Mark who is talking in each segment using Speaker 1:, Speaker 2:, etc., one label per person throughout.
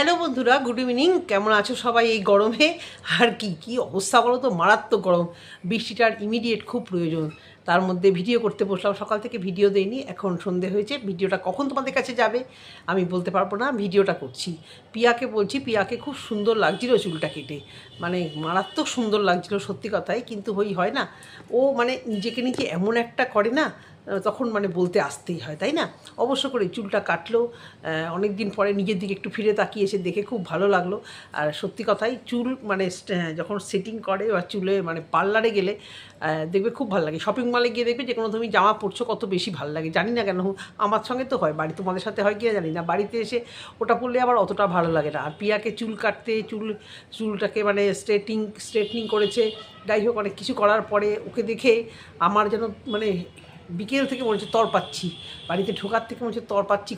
Speaker 1: Hello বন্ধুরা, good evening. কেমন আছো সবাই এই গরমে? আর কি অবস্থা বলো তো, মারাত্মক গরম। বৃষ্টিটার ইমিডিয়েট খুব প্রয়োজন। তার মধ্যে ভিডিও করতে বসলাম, সকাল থেকে ভিডিও দেইনি, এখন সন্ধে হয়েছে। ভিডিওটা কখন তোমাদের কাছে যাবে আমি বলতে পারবো না, ভিডিওটা করছি। পিয়াকে বলছি, পিয়াকে খুব সুন্দর লাগছিল চুলটা কেটে, মানে মারাত্মক সুন্দর লাগছিল সত্যি কথাই। কিন্তু হয় না, ও মানে নিজেকে নিজে এমন একটা করে না, তখন মানে বলতে আসতেই হয়, তাই না? অবশ্য করে চুলটা কাটলো, অনেক দিন পরে নিজের দিকে একটু ফিরে তাকিয়েছে, দেখে খুব ভালো লাগলো। আর সত্যি কথাই চুল মানে যখন সেটিং করে বা চুলে মানে পার্লারে গেলে দেখবে খুব ভালো লাগে। শপিং মলে গিয়ে দেখবে যে কোনো তুমি জামা পরছো কত বেশি ভালো লাগে, জানি না কেন। আমার সঙ্গে তো হয়, বাড়ি তোমাদের সাথে হয় কিনা জানি না, বাড়িতে এসে ওটা পরলে আবার অতটা ভালো লাগে না। আর পিয়াকে চুল কাটতে চুলটাকে মানে স্ট্রেটনিং করেছে, যাই হোক অনেক কিছু করার পরে ওকে দেখে আমার যেন মানে বিকেল থেকে মনে হচ্ছে তর পাচ্ছি, বাড়িতে ঢোকার থেকে মনে হচ্ছে তর পাচ্ছি।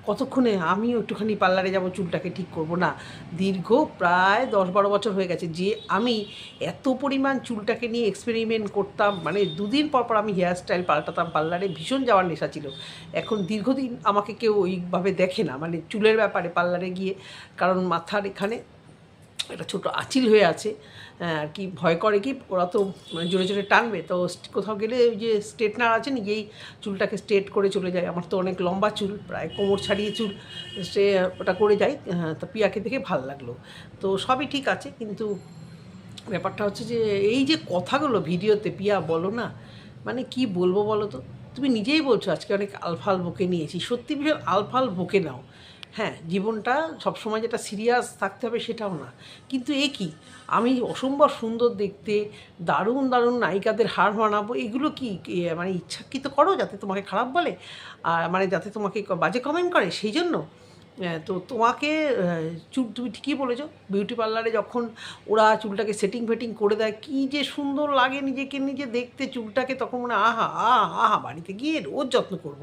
Speaker 1: কতক্ষণে আমিও একটুখানি পার্লারে যাব, চুলটাকে ঠিক করব না। দীর্ঘ প্রায় 10-12 বছর হয়ে গেছে যে আমি এত পরিমাণ চুলটাকে নিয়ে এক্সপেরিমেন্ট করতাম, মানে দুদিন পর পর আমি হেয়ার স্টাইল পাল্টাতাম, পার্লারে ভীষণ যাওয়ার নেশা ছিল। এখন দীর্ঘদিন আমাকে কেউ ওইভাবে দেখে না, মানে চুলের ব্যাপারে পার্লারে গিয়ে, কারণ মাথার এখানে একটা ছোটো আঁচিল হয়ে আছে। আর কি ভয় করে কি, ওরা তো মানে জোরে জোরে টানবে, তো কোথাও গেলে ওই যে স্ট্রেটনার আছে নিজেই চুলটাকে স্ট্রেট করে চলে যায়। আমার তো অনেক লম্বা চুল, প্রায় কোমর ছাড়িয়ে চুল, সে ওটা করে যায়। তো পিয়াকে দেখে ভালো লাগলো। তো সবই ঠিক আছে, কিন্তু ব্যাপারটা হচ্ছে যে এই যে কথাগুলো ভিডিওতে পিয়া বলো না, মানে কি বলবো বলো তো। তুমি নিজেই বলছো আজকে অনেক আলফাল বকে নিয়েছি, সত্যি ভীষণ আলফাল বকে নাও। হ্যাঁ, জীবনটা সবসময় যেটা সিরিয়াস থাকতে হবে সেটাও না, কিন্তু কি আমি অসম্ভব সুন্দর দেখতে, দারুণ দারুণ নায়িকাদের হার মানাবো, এগুলো কি মানে ইচ্ছাকৃত করো যাতে তোমাকে খারাপ বলে, আর মানে যাতে তোমাকে বাজে কমেন্ট করে সেই জন্য? তো তোমাকে চুল তুমি ঠিকই বলেছো, বিউটি পার্লারে যখন ওরা চুলটাকে সেটিং ফেটিং করে দেয়, কী যে সুন্দর লাগে নিজেকে নিজে দেখতে চুলটাকে, তখন মনে আহা আহা বাড়িতে গিয়ে রোজ যত্ন করব।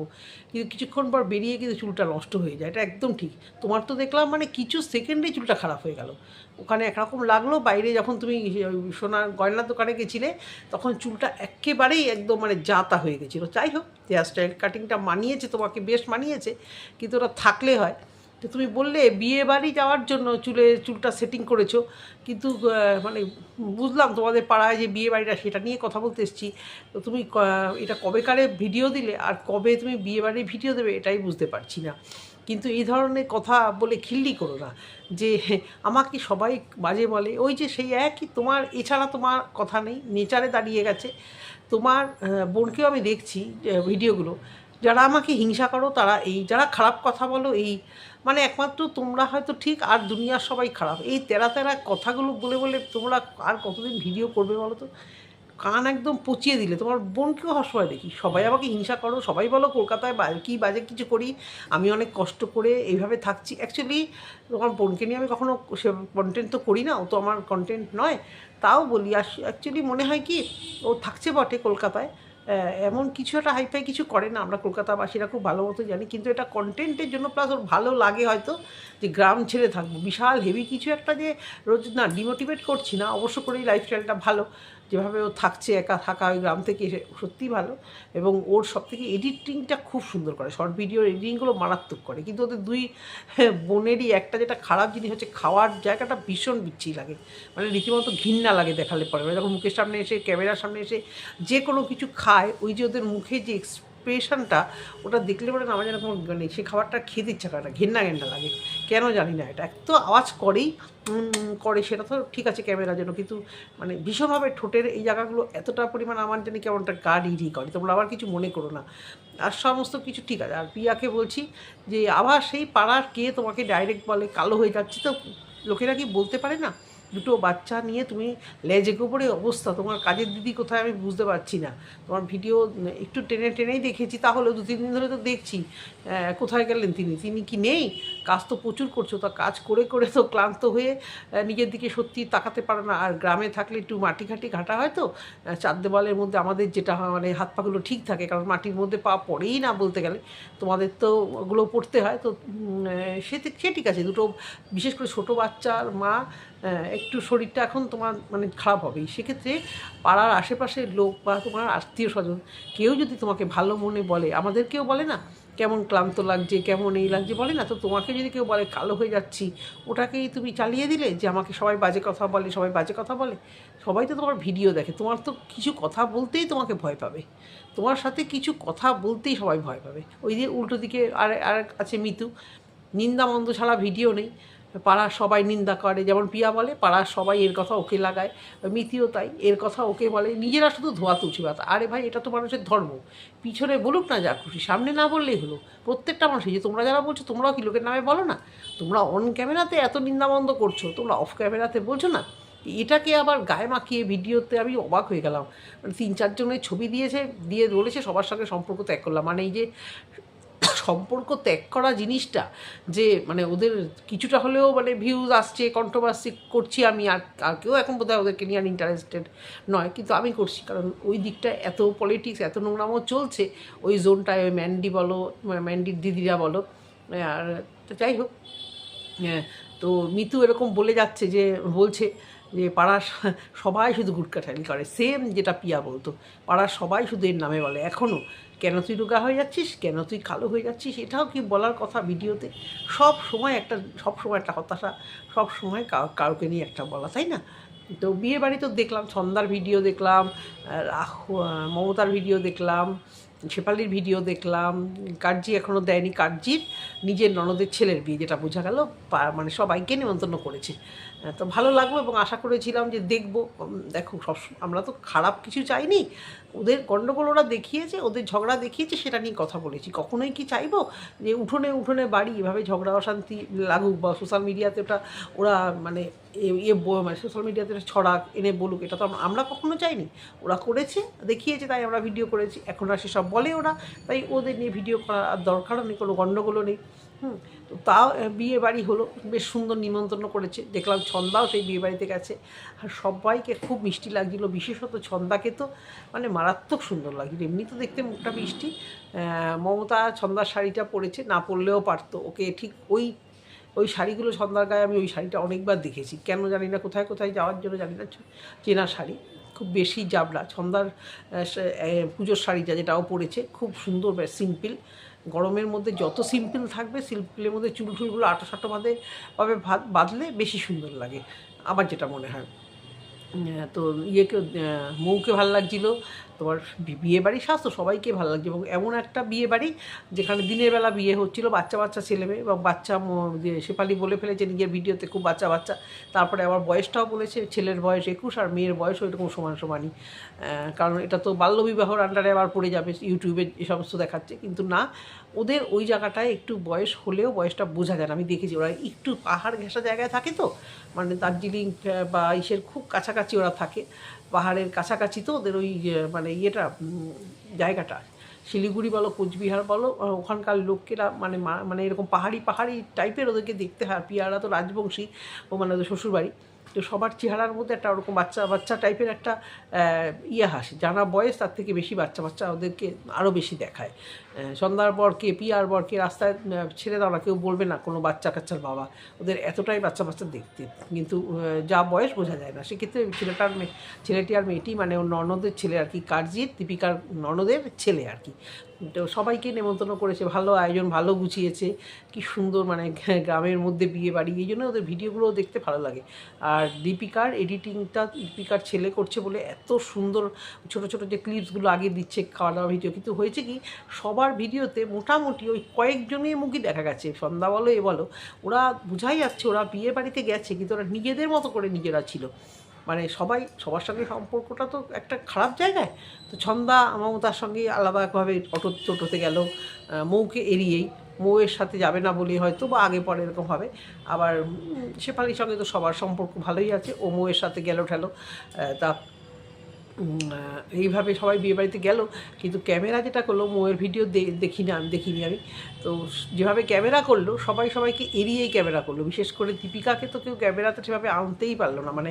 Speaker 1: কিন্তু কিছুক্ষণ পর বেরিয়ে কিন্তু চুলটা নষ্ট হয়ে যায়, এটা একদম ঠিক। তোমার তো দেখলাম মানে কিছু সেকেন্ডেই চুলটা খারাপ হয়ে গেল, ওখানে একরকম লাগলো, বাইরে যখন তুমি সোনার গয়নার দোকানে গেছিলে তখন চুলটা একেবারেই একদম মানে জাতা হয়ে গেছিলো। যাই হোক, হেয়ার স্টাইল কাটিংটা মানিয়েছে, তোমাকে বেশ মানিয়েছে, কিন্তু ওটা থাকলে হয়। তো তুমি বললে বিয়ে বাড়ি যাওয়ার জন্য চুলটা সেটিং করেছো, কিন্তু মানে বুঝলাম তোমাদের পাড়ায় যে বিয়ে বাড়িটা, সেটা নিয়ে কথা বলতে এসেছি। তো তুমি এটা কবেকারে ভিডিও দিলে আর কবে তুমি বিয়ে বাড়ির ভিডিও দেবে এটাই বুঝতে পারছি না। কিন্তু এই ধরনের কথা বলে খিল্লি করো না যে আমাকে সবাই বাজে বলে, ওই যে সেই একই তোমার, এছাড়া তোমার কথা নেই, নেচারে দাঁড়িয়ে গেছে। তোমার বোনকেও আমি দেখছি ভিডিওগুলো, যারা আমাকে হিংসা করো তারা এই, যারা খারাপ কথা বলো এই, মানে একমাত্র তোমরা হয়তো ঠিক আর দুনিয়ার সবাই খারাপ, এই তেরা তেরা কথাগুলো বলে বলে তোমরা আর কতদিন ভিডিও করবে বলো তো? কান একদম পচিয়ে দিলে। তোমার বোনকেও সবসময় দেখি, সবাই আমাকে হিংসা করো, সবাই বলো কলকাতায় কী বাজে কিছু করি, আমি অনেক কষ্ট করে এইভাবে থাকছি। অ্যাকচুয়ালি তোমার বোনকে নিয়ে আমি কখনো সে কন্টেন্ট তো করি না, ও তো আমার কন্টেন্ট নয়, তাও বলি। আর অ্যাকচুয়ালি মনে হয় কি, ও থাকছে বটে কলকাতায়, এমন কিছু একটা হাইফাই কিছু করে না, আমরা কলকাতাবাসীরা খুব ভালো মতো জানি, কিন্তু এটা কন্টেন্টের জন্য, প্লাস ওর ভালো লাগে হয়তো যে গ্রাম ছেড়ে থাকবো, বিশাল হেভি কিছু একটা যে রোজ না, ডিমোটিভেট করছি না, অবশ্য করেই লাইফস্টাইলটা ভালো, যেভাবে ও থাকছে একা থাকা ওই গ্রাম থেকে এসে, সত্যিই ভালো। এবং ওর সবথেকে এডিটিংটা খুব সুন্দর করে, শর্ট ভিডিওর এডিটিংগুলো মারাত্মক করে। কিন্তু ওদের দুই বোনেরই একটা যেটা খারাপ জিনিস হচ্ছে, খাওয়ার জায়গাটা ভীষণ বিচ্ছিরি লাগে, মানে রীতিমতো ঘৃণা লাগে দেখালে পরে, যখন মুখের সামনে এসে ক্যামেরার সামনে এসে যে কোনো কিছু খায়, ওই যে ওদের মুখে যে এক্সপ্রেশনটা, ওটা দেখলে পরে আমার যেন কোনো মানে সে খাবারটা খেতে ইচ্ছা করে না, ঘেন্না ঘেন্না লাগে, কেন জানি না। এটা এক তো আওয়াজ করেই করে, সেটা তো ঠিক আছে ক্যামেরার জন্য, কিন্তু মানে ভীষণভাবে ঠোঁটের এই জায়গাগুলো এতটা পরিমাণ আমার জানি কেমনটা গা রিরি করে, তোমরা আবার কিছু মনে করো না। আর সমস্ত কিছু ঠিক আছে। আর পিয়াকে বলছি যে আবার সেই পাড়ার কে তোমাকে ডাইরেক্ট বলে কালো হয়ে যাচ্ছে, তো লোকেরা কি বলতে পারে না? দুটো বাচ্চা নিয়ে তুমি লেজে গোবরে অবস্থা, তোমার কাজের দিদি কোথায় আমি বুঝতে পারছি না। তোমার ভিডিও একটু টেনে টেনেই দেখেছি, তাহলে 2-3 দিন ধরে তো দেখছি। কোথায় গেলেন তিনি কি নেই? কাজ তো প্রচুর করছো, তা কাজ করে করে তো ক্লান্ত হয়ে নিজের দিকে সত্যি তাকাতে পারো না। আর গ্রামে থাকলে একটু মাটি ঘাটা হয় তো, চার দেওয়ালের মধ্যে আমাদের যেটা হয় মানে হাত পাগুলো ঠিক থাকে, কারণ মাটির মধ্যে পা পড়েই না বলতে গেলে, তোমাদের তো ওগুলো পড়তে হয়। তো সে ঠিক আছে, দুটো বিশেষ করে ছোটো বাচ্চার মা একটু শরীরটা এখন তোমার মানে খারাপ হবেই। সেক্ষেত্রে পাড়ার আশেপাশের লোক বা তোমার আত্মীয় স্বজন কেউ যদি তোমাকে ভালো মনে বলে, আমাদেরকেও বলে না কেমন ক্লান্ত লাগছে, কেমন এই লাগছে বলে না, তো তোমাকে যদি কেউ বলে কালো হয়ে যাচ্ছি, ওটাকেই তুমি চালিয়ে দিলে যে আমাকে সবাই বাজে কথা বলে, সবাই বাজে কথা বলে। সবাই তো তোমার ভিডিও দেখে, তোমার তো কিছু কথা বলতেই তোমাকে ভয় পাবে, তোমার সাথে কিছু কথা বলতেই সবাই ভয় পাবে। ওই যে উল্টো দিকে আর আছে মিতু, নিন্দা মন্দ ছাড়া ভিডিও নেই, পাড়ার সবাই নিন্দা করে, যেমন পিয়া বলে পাড়ার সবাই এর কথা ওকে লাগায়, মিতিও তাই এর কথা ওকে বলে, নিজেরা শুধু ধোয়া তুলছে বাতা। আরে ভাই, এটা তো মানুষের ধর্ম, পিছনে বলুক না যা খুশি, সামনে না বললেই হলো। প্রত্যেকটা মানুষ, যে তোমরা যারা বলছো তোমরাও কি লোকের নামে বলো না? তোমরা অন ক্যামেরাতে এত নিন্দাবন্ধ করছো, তোমরা অফ ক্যামেরাতে বলছো না? এটাকে আবার গায়ে মাখিয়ে ভিডিওতে আমি অবাক হয়ে গেলাম। মানে 3-4 জনের ছবি দিয়েছে, দিয়ে বলেছে সবার সঙ্গে সম্পর্ক ত্যাগ করলাম। মানে এই যে সম্পর্ক ত্যাগ করা জিনিসটা, যে মানে ওদের কিছুটা হলেও মানে ভিউজ আসছে, কন্ট্রোভার্সি করছি আমি, আর কেউ এখন বোধহয় ওদেরকে নিয়ে আর ইন্টারেস্টেড নয়, কিন্তু আমি করছি, কারণ ওই দিকটা এত পলিটিক্স, এত নোংরামও চলছে ওই জোনটায়। ওই ম্যান্ডি বলো, ম্যান্ডির দিদিরা বলো, আর যাই হোক। তো মিতু এরকম বলে যাচ্ছে, যে বলছে যে পাড়ার সবাই শুধু গুটকাঠালি করে, সেম যেটা পিয়া বলতো, পাড়ার সবাই শুধু এর নামে বলে এখনও, কেন তুই রোগা হয়ে যাচ্ছিস, কেন তুই কালো হয়ে যাচ্ছিস, এটাও কি বলার কথা ভিডিওতে? সব সময় একটা হতাশা, সব সময় কাউকে নিয়ে একটা বলা, তাই না? তো বিয়ে বাড়ি তো দেখলাম, ছন্দার ভিডিও দেখলাম, মমতার ভিডিও দেখলাম, শেফালির ভিডিও দেখলাম, কার্জি এখনও দেয়নি, কার্জির নিজের ননদের ছেলের বিয়ে, যেটা বোঝা গেল, মানে সবাইকে নিমন্ত্রণ করেছে। তো ভালো লাগলো এবং আশা করেছিলাম যে দেখবো। দেখো, আমরা তো খারাপ কিছু চাইনি, ওদের গণ্ডগোল ওরা দেখিয়েছে, ওদের ঝগড়া দেখিয়েছে, সেটা নিয়ে কথা বলেছি। কখনোই কি চাইবো যে উঠোনে উঠোনে বাড়ি এভাবে ঝগড়া অশান্তি লাগুক, বা সোশ্যাল মিডিয়াতে ওরা মানে মানে সোশ্যাল মিডিয়াতে ছড়াক, এনে বলুক, এটা তো আমরা কখনো চাইনি। ওরা করেছে, দেখিয়েছে, তাই আমরা ভিডিও করেছি। এখন আর সেসব বলে ওরা, তাই ওদের নিয়ে ভিডিও করার আর দরকারও নেই, কোনো গণ্ডগোলও নেই। তো তাও বিয়ে বাড়ি হলো, বেশ সুন্দর নিমন্ত্রণ করেছে, দেখলাম ছন্দাও সেই বিয়ে বাড়িতে গেছে, আর সবাইকে খুব মিষ্টি লাগছিলো, বিশেষত ছন্দাকে তো মানে মারাত্মক সুন্দর লাগছিল। এমনি তো দেখতে মুখটা মিষ্টি। মমতা ছন্দার শাড়িটা পরেছে, না পরলেও পারতো, ওকে ঠিক ওই শাড়িগুলো ছন্দার গায়ে আমি ওই শাড়িটা অনেকবার দেখেছি, কেন জানি না, কোথায় কোথায় যাওয়ার জন্য জানি না, চেনা শাড়ি, খুব বেশি জাবলা। ছন্দার পুজোর শাড়িটা যেটাও পরেছে খুব সুন্দর, সিম্পল। গরমের মধ্যে যত সিম্পল থাকবে, সিম্পলের মধ্যে চুলগুলো আটো ভাবে বাঁধলে বেশি সুন্দর লাগে, আমার যেটা মনে হয়। তো ইয়েকে মৌকে ভালো লাগছিলো, তোমার বিয়ে বাড়ি স্বাস্থ্য সবাইকে ভালো লাগছে, এবং এমন একটা বিয়ে বাড়ি যেখানে দিনের বেলা বিয়ে হচ্ছিলো, বাচ্চা ছেলে মেয়ে, এবং যে শেফালি বলে ফেলেছে নিজের ভিডিওতে খুব বাচ্চা, তারপরে আবার বয়সটাও বলেছে, ছেলের বয়স 21 আর মেয়ের বয়স ওইরকম সমানই, কারণ এটা তো বাল্যবিবাহর আন্ডারে আবার পড়ে যাবে, ইউটিউবে এ সমস্ত দেখাচ্ছে, কিন্তু না, ওদের ওই জায়গাটায় একটু বয়স হলেও বয়সটা বোঝা যায় না। আমি দেখেছি ওরা একটু পাহাড় ঘেঁষা জায়গায় থাকে, তো মানে দার্জিলিং বা ইসের খুব কাছাকাছি ওরা থাকে, পাহাড়ের কাছাকাছি, তো ওদের ওই মানে জায়গাটা, শিলিগুড়ি বলো, কোচবিহার বলো, ওখানকার লোকেরা মানে এরকম পাহাড়ি টাইপের ওদেরকে দেখতে হয়। পিয়ারা তো রাজবংশী, ও মানে ওদের শ্বশুরবাড়ি, তো সবার চেহারার মধ্যে একটা ওরকম বাচ্চা টাইপের একটা হাসি, জানা বয়স তার থেকে বেশি বাচ্চা ওদেরকে আরও বেশি দেখায়। সন্ধ্যার বরকে, পিয়ার বরকে রাস্তায় ছেড়ে দাও না, কেউ বলবে না কোনো বাচ্চা কাচ্চার বাবা, ওদের এতটাই বাচ্চা দেখতে, কিন্তু যা বয়স বোঝা যায় না। সেক্ষেত্রে ছেলেটি আর মেয়েটি মানে ওর ননদের ছেলে আর কি, কার্জির দীপিকার ননদের ছেলে আর কি। তো সবাইকে নেমন্তন্ন করেছে, ভালো আয়োজন, ভালো গুছিয়েছে, কি সুন্দর, মানে গ্রামের মধ্যে বিয়ে বাড়ি, এই জন্য ওদের ভিডিওগুলো দেখতে ভালো লাগে। আর দীপিকার এডিটিংটা দীপিকার ছেলে করছে বলে এত সুন্দর, ছোটো যে ক্লিপসগুলো আগে দিচ্ছে খাওয়া দাওয়া ভিডিও, কিন্তু হয়েছে কি সবার ভিডিওতে মোটামুটি ওই কয়েকজনের মুখই দেখা গেছে, সন্ধ্যা বলো এ বলো, ওরা বোঝাই যাচ্ছে ওরা বিয়ে বাড়িতে গেছে, কিন্তু ওরা নিজেদের মতো করে নিজেরা ছিল, মানে সবার সঙ্গে সম্পর্কটা তো একটা খারাপ জায়গায়। তো ছন্দা মমতার সঙ্গে আলাদাভাবে টোটোতে গেল, মৌকে এড়িয়েই, মৌয়ের সাথে যাবে না বলে হয়তো, বা আগে পরে এরকম হবে। আবার শেফালির সঙ্গে তো সবার সম্পর্ক ভালোই আছে, ও মৌয়ের সাথে ঠেলো, তা এইভাবে সবাই বিয়েবাড়িতে গেল, কিন্তু ক্যামেরা যেটা করলো, মৌয়ের ভিডিও দেখিনি আমি, তো যেভাবে ক্যামেরা করলো সবাইকে এড়িয়েই ক্যামেরা করলো, বিশেষ করে দীপিকাকে তো কেউ ক্যামেরাতে সেভাবে আনতেই পারলো না, মানে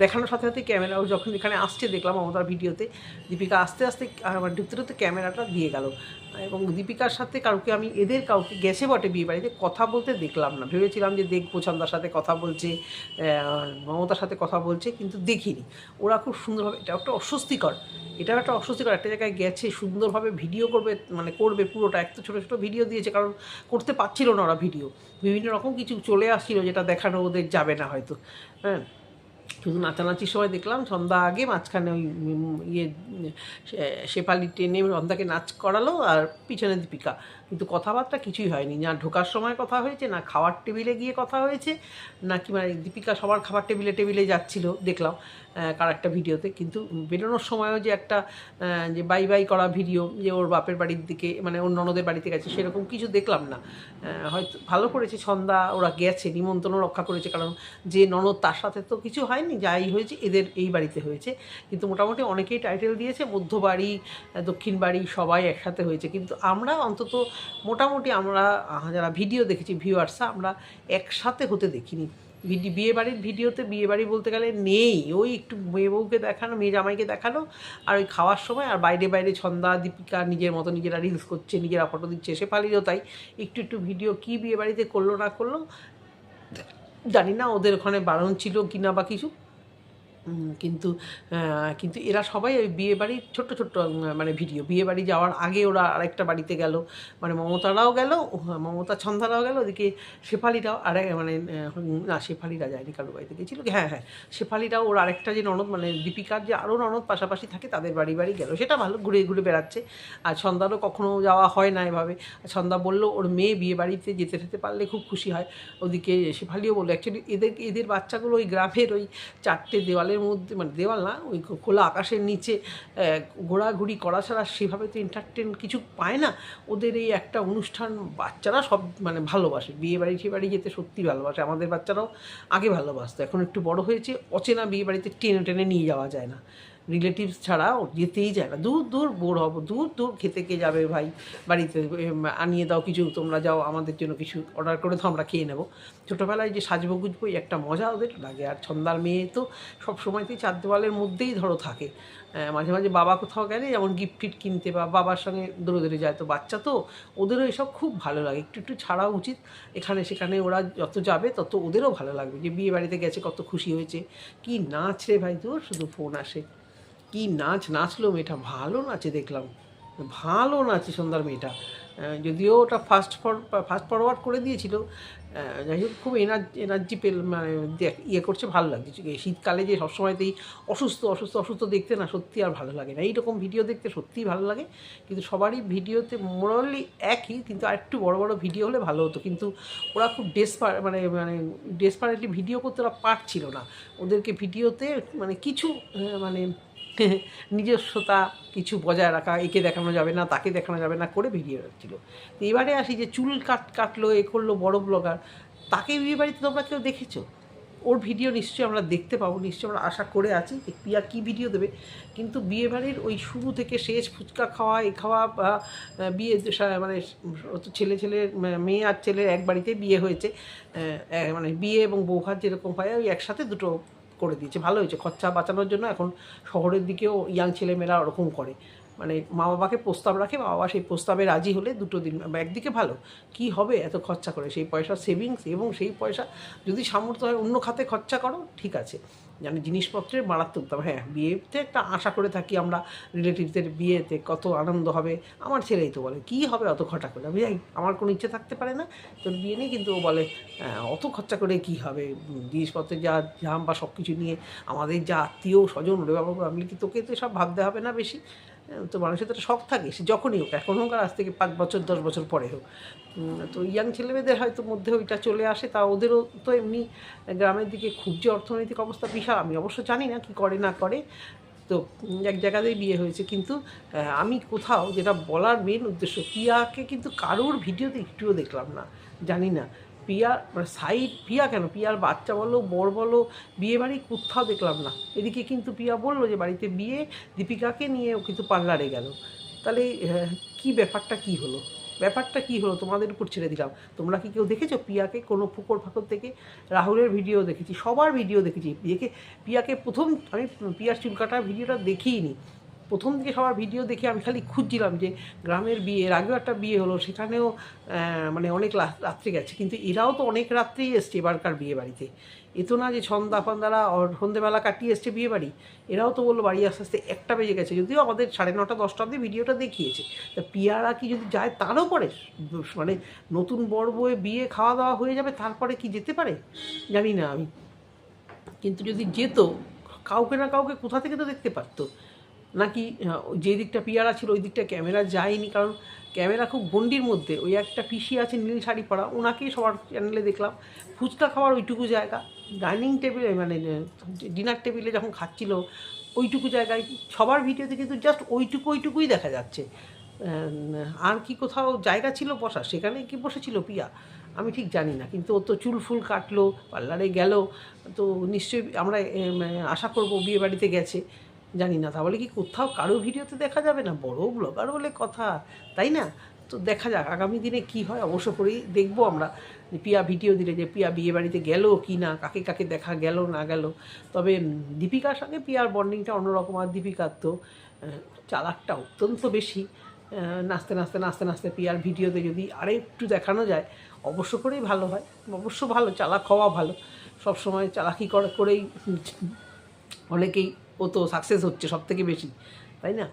Speaker 1: দেখানোর সাথে ক্যামেরাও যখন এখানে আসছে দেখলাম মমতার ভিডিওতে, দীপিকা আস্তে ঢুকতে ক্যামেরাটা দিয়ে গেল, এবং দীপিকার সাথে কাউকে আমি এদের কাউকে গেছে বটে বিয়ে বাড়িতে, কথা বলতে দেখলাম না। ভেবেছিলাম যে দেখবো ছন্দার সাথে কথা বলছে, মমতার সাথে কথা বলছে, কিন্তু দেখিনি। ওরা খুব সুন্দরভাবে, এটা একটা অস্বস্তিকর, এটাও একটা অস্বস্তিকর, একটা জায়গায় গেছে সুন্দরভাবে ভিডিও করবে, মানে করবে পুরোটা, এক তো ছোটো ছোটো ভিডিও দিয়েছে, কারণ করতে পারছিল না ওরা ভিডিও, বিভিন্ন রকম কিছু চলে আসছিল যেটা দেখানো ওদের যাবে না হয়তো। হ্যাঁ, শুধু নাচানাচির সময় দেখলাম সন্ধ্যা আগে মাঝখানে ওই ইয়ে শেফালি টেনে সন্ধ্যাকে নাচ করালো আর পিছনে দীপিকা, কিন্তু কথাবার্তা কিছুই হয়নি। না ঢোকার সময় কথা হয়েছে, না খাওয়ার টেবিলে গিয়ে কথা হয়েছে, না কি মানে দীপিকা সবার খাবার টেবিলে টেবিলে যাচ্ছিল দেখলাম কার একটা ভিডিওতে, কিন্তু বেরোনোর সময়ও যে একটা যে বাই বাই করা ভিডিও, যে ওর বাপের বাড়ির দিকে মানে ওর ননদের বাড়িতে গেছে, সেরকম কিছু দেখলাম না। হয়তো ভালো করেছে সন্ধ্যা, ওরা গেছে, নিমন্ত্রণও রক্ষা করেছে, কারণ যে ননদ তার সাথে তো কিছু হয়নি, যাই হয়েছে এদের এই বাড়িতে হয়েছে। কিন্তু মোটামুটি অনেকেই টাইটেল দিয়েছে, মধ্যবাড়ি দক্ষিণ বাড়ি সবাই একসাথে হয়েছে, কিন্তু আমরা অন্তত মোটামুটি আমরা যারা ভিডিও দেখেছি ভিউয়ার্সরা, আমরা একসাথে হতে দেখিনি। বিয়ে বাড়ির ভিডিওতে বিয়ে বাড়ি বলতে গেলে নেই, ওই একটু মেয়ে বউকে দেখানো, মেয়ে জামাইকে দেখানো, আর ওই খাওয়ার সময়, আর বাইরে বাইরে ছন্দা দীপিকা নিজের মতো নিজেরা রিলস করছে, নিজেরা ফটো দিচ্ছে, শেফালিরও তাই একটু একটু ভিডিও, কী বিয়ে বাড়িতে করলো না করলো জানি না, ওদের ওখানে বারণ ছিল কি না বা কিছু, কিন্তু কিন্তু এরা সবাই ওই বিয়েবাড়ির ছোট্ট ছোট্ট মানে ভিডিও, বিয়েবাড়ি যাওয়ার আগে ওরা আরেকটা বাড়িতে গেল, মানে মমতারাও গেল, মমতা ছন্দারাও গেল, ওদিকে শেফালিরাও মানে না শেফালিরা যায়নি, কারোর বাড়িতে গেছিল, হ্যাঁ হ্যাঁ শেফালিরাও ওর আরেকটা যে ননদ, মানে দীপিকার যে আরও ননদ পাশাপাশি থাকে, তাদের বাড়ি বাড়ি গেল, সেটা ভালো, ঘুরে ঘুরে বেড়াচ্ছে। আর ছন্দারও কখনো যাওয়া হয় না এভাবে, ছন্দা বললো ওর মেয়ে বিয়ে বাড়িতে যেতে যেতে পারলে খুব খুশি হয়। ওদিকে শেফালিও বললো অ্যাকচুয়ালি এদের বাচ্চাগুলো ওই গ্রামের ওই চারটে দেওয়ালের মধ্যে, মানে দেওয়াল না, ওই খোলা আকাশের নিচে ঘোরাঘুরি করা ছাড়া সেভাবে তো এন্টারটেন কিছু পায় না। ওদের এই একটা অনুষ্ঠান বাচ্চারা সব মানে ভালোবাসে, বিয়ে বাড়ি সে বাড়ি যেতে সত্যি ভালোবাসে। আমাদের বাচ্চারাও আগে ভালোবাসতো, এখন একটু বড় হয়েছে, অচেনা বিয়ে বাড়িতে টেনে টেনে নিয়ে যাওয়া যায় না, রিলেটিভস ছাড়া যেতেই যায় না, দূর দূর বোর হবো, দূর দূর খেতে কে যাবে ভাই, বাড়িতে আনিয়ে দাও কিছু, তোমরা যাও আমাদের জন্য কিছু অর্ডার করে দাও, আমরা খেয়ে নেবো। ছোটোবেলায় যে সাজবো গুজবো একটা মজা ওদের লাগে। আর ছন্দার মেয়ে তো সব সময়তেই চার দেওয়ালের মধ্যেই ধরো থাকে, মাঝে মাঝে বাবা কোথাও গেলে যেমন গিফট টিফট কিনতে বা বাবার সঙ্গে দৌড়ে দৌড়ে যায়, তো বাচ্চা তো ওদেরও এসব খুব ভালো লাগে, একটু একটু ছাড়া উচিত, এখানে সেখানে ওরা যত যাবে তত ওদেরও ভালো লাগবে, যে বিয়ে বাড়িতে গেছে কত খুশি হয়েছে, কি নাচ রে ভাই, তোর শুধু ফোন আসে, কি নাচ নাচলো মেয়েটা, ভালো নাচে দেখলাম, ভালো নাচে সন্ধ্যার মেয়েটা, যদিও ওটা ফাস্ট ফরওয়ার্ড করে দিয়েছিল, যাই হোক খুব এনার্জি মানে ইয়ে করছে, ভালো লাগছে। শীতকালে যে সবসময়তেই অসুস্থ অসুস্থ অসুস্থ দেখতে না সত্যি আর ভালো লাগে না, এইরকম ভিডিও দেখতে সত্যিই ভালো লাগে। কিন্তু সবারই ভিডিওতে মোরালি একই, কিন্তু আর একটু বড় বড় ভিডিও হলে ভালো হতো, কিন্তু ওরা খুব ডেসপারেটলি ভিডিও করতে ওরা পারছিল না, ওদেরকে ভিডিওতে মানে কিছু মানে নিজস্বতা কিছু বজায় রাখা, একে দেখানো যাবে না তাকে দেখানো যাবে না করে ভিডিও রাখছিল। তো এবারে আসি যে চুল কাটলো এ করলো বড় ব্লগার, তাকে বিয়ে বাড়িতে তোমরা কেউ দেখেছো? ওর ভিডিও নিশ্চয়ই আমরা দেখতে পাবো, নিশ্চয়ই আমরা আশা করে আছি যে পিয়া কী ভিডিও দেবে। কিন্তু বিয়েবাড়ির ওই শুরু থেকে শেষ ফুচকা খাওয়া এ খাওয়া বা বিয়ে মানে ছেলে মেয়ে আর ছেলের এক বাড়িতে বিয়ে হয়েছে, মানে বিয়ে এবং বৌভাত যেরকম হয় ওই একসাথে দুটো করে দিয়েছে, ভালো হয়েছে, খরচা বাঁচানোর জন্য এখন শহরের দিকেও ইয়াং ছেলেমেয়েরা ওরকম করে, মানে মা বাবাকে প্রস্তাব রাখে, মা বাবা সেই প্রস্তাবে রাজি হলে দুটো দিন, একদিকে ভালো, কি হবে এত খরচা করে, সেই পয়সা সেভিংস, এবং সেই পয়সা যদি সামর্থ্য হয় অন্য খাতে খরচা করো ঠিক আছে, মানে জিনিসপত্রের মারাত্মক দাম। হ্যাঁ, বিয়েতে একটা আশা করে থাকি আমরা, রিলেটিভদের বিয়েতে কত আনন্দ হবে, আমার ছেলেই তো বলে কী হবে অত খরচা করে, আমি যাই, আমার কোনো ইচ্ছে থাকতে পারে না তোর বিয়ে নেই, কিন্তু ও বলে অত খরচা করে কী হবে, জিনিসপত্রের যা দাম বা সব কিছু নিয়ে আমাদের যা আত্মীয় স্বজন ওরে বাবা, আমি কি তোকে তো সব ভাবতে হবে না বেশি, তো মানুষের তো একটা শখ থাকে, সে যখনই হোক, এখন হোক আর আজ থেকে 5 বছর 10 বছর পরে হোক, তো ইয়াং ছেলেমেয়েদের হয়তো মধ্যে ওইটা চলে আসে, তা ওদেরও তো এমনি গ্রামের দিকে খুব যে অর্থনৈতিক অবস্থা বিশাল, আমি অবশ্য জানি না কী করে না করে, তো এক জায়গাতেই বিয়ে হয়েছে। কিন্তু আমি কোথাও যেটা বলার মেন উদ্দেশ্য, পিয়াকে কিন্তু কারোর ভিডিওতে একটুও দেখলাম না, জানি না পিয়া মানে পিয়া কেন, পিয়ার বাচ্চা বলো বর বলো বিয়ে বাড়ি কোথাও দেখলাম না। এদিকে কিন্তু পিয়া বললো যে বাড়িতে বিয়ে, দীপিকাকে নিয়ে কিন্তু পার্লারে গেল, তাহলে কি ব্যাপারটা কি হলো, ব্যাপারটা কী হলো তোমাদের উপর ছেড়ে দিলাম। তোমরা কি কেউ দেখেছো পিয়াকে কোনো ফাঁকর থেকে? রাহুলের ভিডিও দেখেছি, সবার ভিডিও দেখেছি, পিয়াকে প্রথম আমি পিয়ার চুল কাটার ভিডিওটা দেখিই নি, প্রথম দিকে সবার ভিডিও দেখে আমি খালি খুঁজছিলাম যে গ্রামের বিয়ে, এর আগেও একটা বিয়ে হলো, সেখানেও মানে অনেক রাত্রে গেছে, কিন্তু এরাও তো অনেক রাত্রেই এসছে এবারকার বিয়ে বাড়িতে। এ তো না যে সন্ধ্যারা সন্ধেবেলা কাটিয়ে এসছে বিয়ে বাড়ি, এরাও তো বললো বাড়ি আস্তে আস্তে 1টা বেজে গেছে, যদিও আমাদের 9:30 10টা অবধি ভিডিওটা দেখিয়েছে। তা পিয়ারা কি যদি যায় তারও পরে মানে নতুন বর বউয়ে বিয়ে খাওয়া দাওয়া হয়ে যাবে তারপরে কি যেতে পারে জানি না আমি, কিন্তু যদি যেত কাউকে না কাউকে কোথা থেকে তো দেখতে পারতো নাকি। যে দিকটা পিয়ারা ছিল ওই দিকটা ক্যামেরা যায়নি, কারণ ক্যামেরা খুব গণ্ডির মধ্যে। ওই একটা পিসি আছে নীল শাড়ি পরা, ওনাকেই সবার চ্যানেলে দেখলাম। ফুচকা খাওয়ার ওইটুকু জায়গা, ডাইনিং টেবিলে মানে ডিনার টেবিলে যখন খাচ্ছিল ওইটুকু জায়গায় সবার ভিডিওতে কিন্তু জাস্ট ওইটুকুই দেখা যাচ্ছে। আর কি কোথাও জায়গা ছিল বসা, সেখানে কি বসেছিল পিয়া আমি ঠিক জানি না। কিন্তু ও তো চুল ফুল কাটলো, পার্লারে গেল, তো নিশ্চয়ই আমরা আশা করবো বিয়ে বাড়িতে গেছে, জানি না। তাহলে কি কোথাও কারো ভিডিওতে দেখা যাবে না? বড় ব্লগার বলে কথা, তাই না? তো দেখা যাক আগামী দিনে কি হয়, অবশ্য করেই দেখবো আমরা যে পিয়া ভিডিও দিলে যে পিয়া বিয়ে বাড়িতে গেল কি না, কাকে কাকে দেখা গেল না গেল। তবে দীপিকার সঙ্গে পিয়ার বন্ডিংটা অন্যরকম, আর দীপিকার তো চালাকটা অত্যন্ত বেশি। নাচতে নাচতে নাচতে নাচতে পিয়ার ভিডিওতে যদি আরেকটু দেখানো যায় অবশ্য করেই ভালো হয়। অবশ্য ভালো, চালাক হওয়া ভালো, সবসময় চালাকি করেই অনেকেই ও তো সাকসেস হচ্ছে সব থেকে বেশি, তাই না?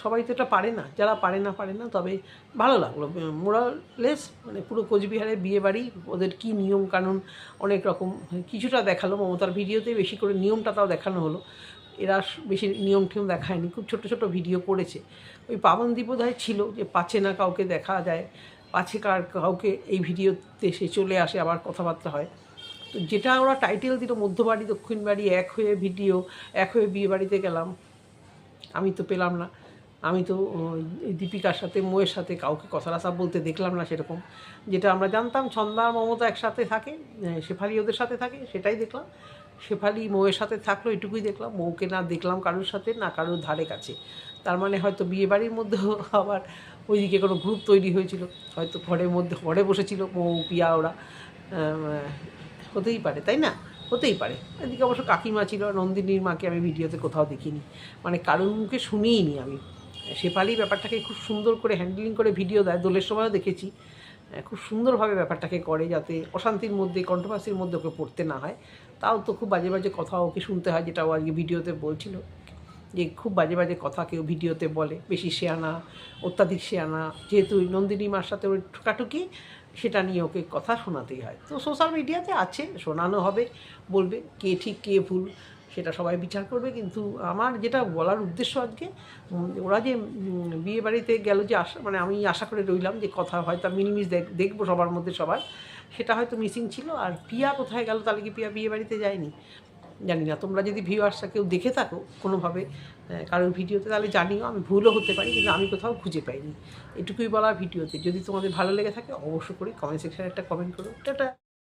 Speaker 1: সবাই তো এটা পারে না, যারা পারে না। তবে ভালো লাগলো মোরালেস, মানে পুরো কোচবিহারের বিয়ে বাড়ি, ওদের কী নিয়ম কানুন অনেক রকম কিছুটা দেখালো মমতার ভিডিওতে, বেশি করে নিয়মটা তাও দেখানো হলো। এরা বেশি নিয়ম টিয়ম দেখায়নি, খুব ছোট ছোট ভিডিও করেছে। ওই পাবনদীপ বোধহয় ছিল যে পাচ্ছে না কাউকে দেখা যায়, পাচ্ছে কাউকে এই ভিডিওতে সে চলে আসে আবার কথাবার্তা হয়। তো যেটা ওরা টাইটেল দিল মধ্যবাড়ি দক্ষিণ বাড়ি এক হয়ে ভিডিও, এক হয়ে বিয়ে বাড়িতে গেলাম, আমি তো পেলাম না। আমি তো দীপিকার সাথে মোয়ের সাথে কাউকে কথা বলতে দেখলাম না সেরকম। যেটা আমরা জানতাম ছন্দা আর মমতা একসাথে থাকে, শেফালি ওদের সাথে থাকে, সেটাই দেখলাম। শেফালি মৌয়ের সাথে থাকলো, এটুকুই দেখলাম। মৌকে না দেখলাম কারোর সাথে, না কারোর ধারে কাছে। তার মানে হয়তো বিয়ে বাড়ির মধ্যেও আবার ওইদিকে কোনো গ্রুপ তৈরি হয়েছিল, হয়তো ঘরে বসেছিল মৌ পিয়া ওরা, হতেই পারে, তাই না? হতেই পারে। এদিকে অবশ্য কাকিমা ছিল, নন্দিনীর মাকে আমি ভিডিওতে কোথাও দেখিনি, মানে কারোর মুখে শুনিইনি আমি। শেফালি ব্যাপারটাকে খুব সুন্দর করে হ্যান্ডেলিং করে ভিডিও দেয়, দোলের সময়ও দেখেছি, খুব সুন্দরভাবে ব্যাপারটাকে করে, যাতে অশান্তির মধ্যে কন্ট্রোভার্সির মধ্যে ওকে পড়তে না হয়। তাও তো খুব বাজে বাজে কথা ওকে শুনতে হয়, যেটা ও আজকে ভিডিওতে বলছিল যে খুব বাজে বাজে কথা কেউ ভিডিওতে বলে, বেশি শেয়ানা, অত্যাধিক শেয়ানা, যেহেতু নন্দিনী মার সাথে ওই ঠোকাটুকি, সেটা নিয়ে ওকে কথা শোনাতেই হয়। তো সোশ্যাল মিডিয়াতে আছে, শোনানো হবে, বলবে কে ঠিক কে ভুল সেটা সবাই বিচার করবে। কিন্তু আমার যেটা বলার উদ্দেশ্য আজকে, ওরা যে বিয়ে বাড়িতে গেল যে মানে আমি আশা করে রইলাম যে কথা হয়তো মিলমিশ দেখবো সবার মধ্যে সবার, সেটা হয়তো মিসিং ছিল। আর পিয়া কোথায় গেল? তাহলে কি পিয়া বিয়ে বাড়িতে যায়নি? জানি না। তোমরা যদি ভিউয়ার্সরা কেউ দেখে থাকো কোনোভাবে কারোর ভিডিওতে, তাহলে জানিও, আমি ভুলও হতে পারি, কিন্তু আমি কোথাও খুঁজে পাইনি। এটুকুই বলা ভিডিওতে। যদি তোমাদের ভালো লেগে থাকে অবশ্য করে কমেন্ট সেকশানে একটা কমেন্ট করো। টাটা।